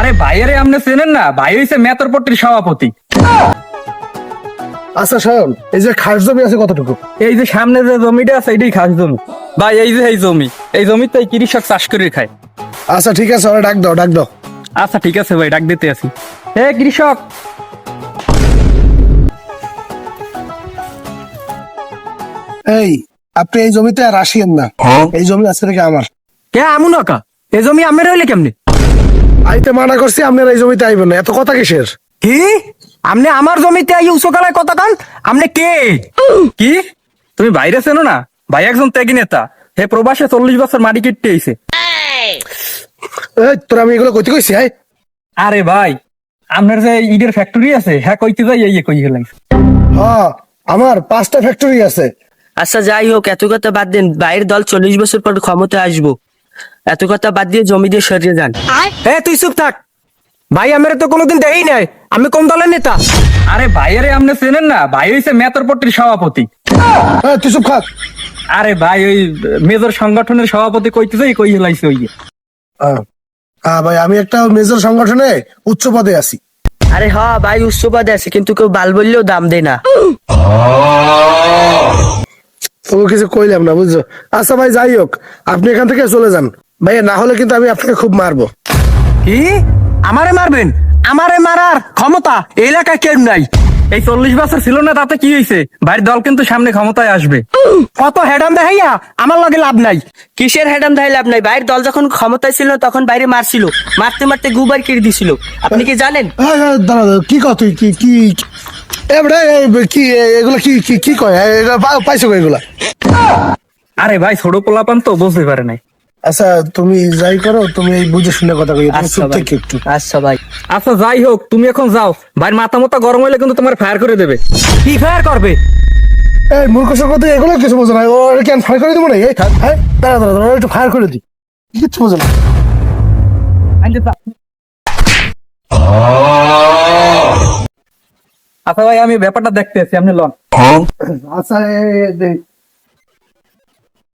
আরে ভাইয়েরে আপনি চেনেন না? ভাই হইছে মেতরপট্টির সভাপতি। আচ্ছা সায়ন, এই যে খাস জমি আছে কতটুকু? এই যে সামনে যে জমিটা আছে এটাই খাস জমি ভাই। এই যে এই জমিতে কৃষক চাষ করে খায়। আচ্ছা ঠিক আছে, ওরা ডাক দাও ডাক দাও। আচ্ছা ঠিক আছে ভাই, ডাক দিতে আছি। হে কৃষক। এই, আপনি এই জমিতে আর আসিয়েন না, এই জমি আছে নাকি আমার। কে আমুন কা এই জমি আমের হইলে কেমনে? আইতে মানা করছি, আপনারা এই জমিতে আইবেন না। এত কথা কিসের? কি আপনি আমার জমিতে এই উচ্চকালায় কথা কান? আপনি কে? কি তুমি বাইরে চেনো না? ভাই একজন ত্যাগী নেতা। হে প্রবাসে 40 বছর মাটি কেটে আইছে। এই, তোর আমি এগুলো কইতে কইছি? আরে ভাই, আপনার যে ইটের ফ্যাক্টরি আছে হ্যাঁ কইতে যাই এই কই গেলাম। হ্যাঁ, আমার 5টা ফ্যাক্টরি আছে। আচ্ছা যাই হোক, এত কথা বাদ দেন। বাইরের দল 40 বছর পর ক্ষমতায় আসবো, এত কথা বাদ দিয়ে জমি দিয়ে সরিয়ে যান। এ তুই চুপ থাক ভাই, আমার তো কোনোদিন দেই নাই। আমি কোন দলের নেতা? আরে ভাইয়েরে আপনি চেনেন না? ভাই হইছে মেতরপট্টির সভাপতি। এই, তুই চুপ থাক। আরে ভাই ওই মেজর সংগঠনের সভাপতি কইতে যাই কই হেলাইছে ওই। ভাই, আমি একটা মেজর সংগঠনে উচ্চ পদে আছি। আরে হ ভাই, উচ্চপদে আছে কিন্তু কেউ বাল বললেও দাম দেয় না। তবু কিছু কইলাম না, বুঝছো? আচ্ছা ভাই, যাই হোক, আপনি এখান থেকে চলে যান ভাই, না হলে কিন্তু আমি আপনাকে খুব মারবো। কি আমারে মারবেন? আমারে মারার ক্ষমতা এই এলাকায় কেউ নাই। এই 40 বছর ছিল না তাতে কি হয়েছে? ভাইয়ের দল কিন্তু সামনে ক্ষমতায় আসবে। কত হেডাম দেখাইয়া আমার লগে লাভ নাই। কিসের হেডাম ধাই লাভ নাই? বাইরের দল যখন ক্ষমতায় ছিল তখন বাইরে মারছিল, মারতে মারতে গুবার কেড়ে দিছিল। আপনি কি জানেন? দাঁড়া দাঁড়া, কি কর তুই? কি কি এবারে কি এগুলা কি কি কি কয়? এটা পাইছো কই এগুলা? আরে ভাই ছোট পোলাপান তো বুঝতে পারে নাই। আচ্ছা, তুমি যাই করো, তুমি এই বুঝে শুনে কথা কই, তুমি আচ্ছা চুপ ভাই, থেকে একটু। আচ্ছা ভাই। আচ্ছা যাই হোক, তুমি এখন যাও। ভাইয়ের মাথা মতো গরম হইলে কিন্তু তোমার ফায়ার করে দেবে। কি ফায়ার করবে? এই মূর্খ কথা, এগুলো কিছু বোঝো না। ও কেন ফায়ার করে দিব না? এই থাক, হ্যাঁ, দাঁড়া দাঁড়া দাঁড়া, একটু ফায়ার করে দিই। কিচ্ছু বোঝো না। আচ্ছা ভাই, আমি ব্যাপারটা দেখতে আছি, আপনি লন। আচ্ছা,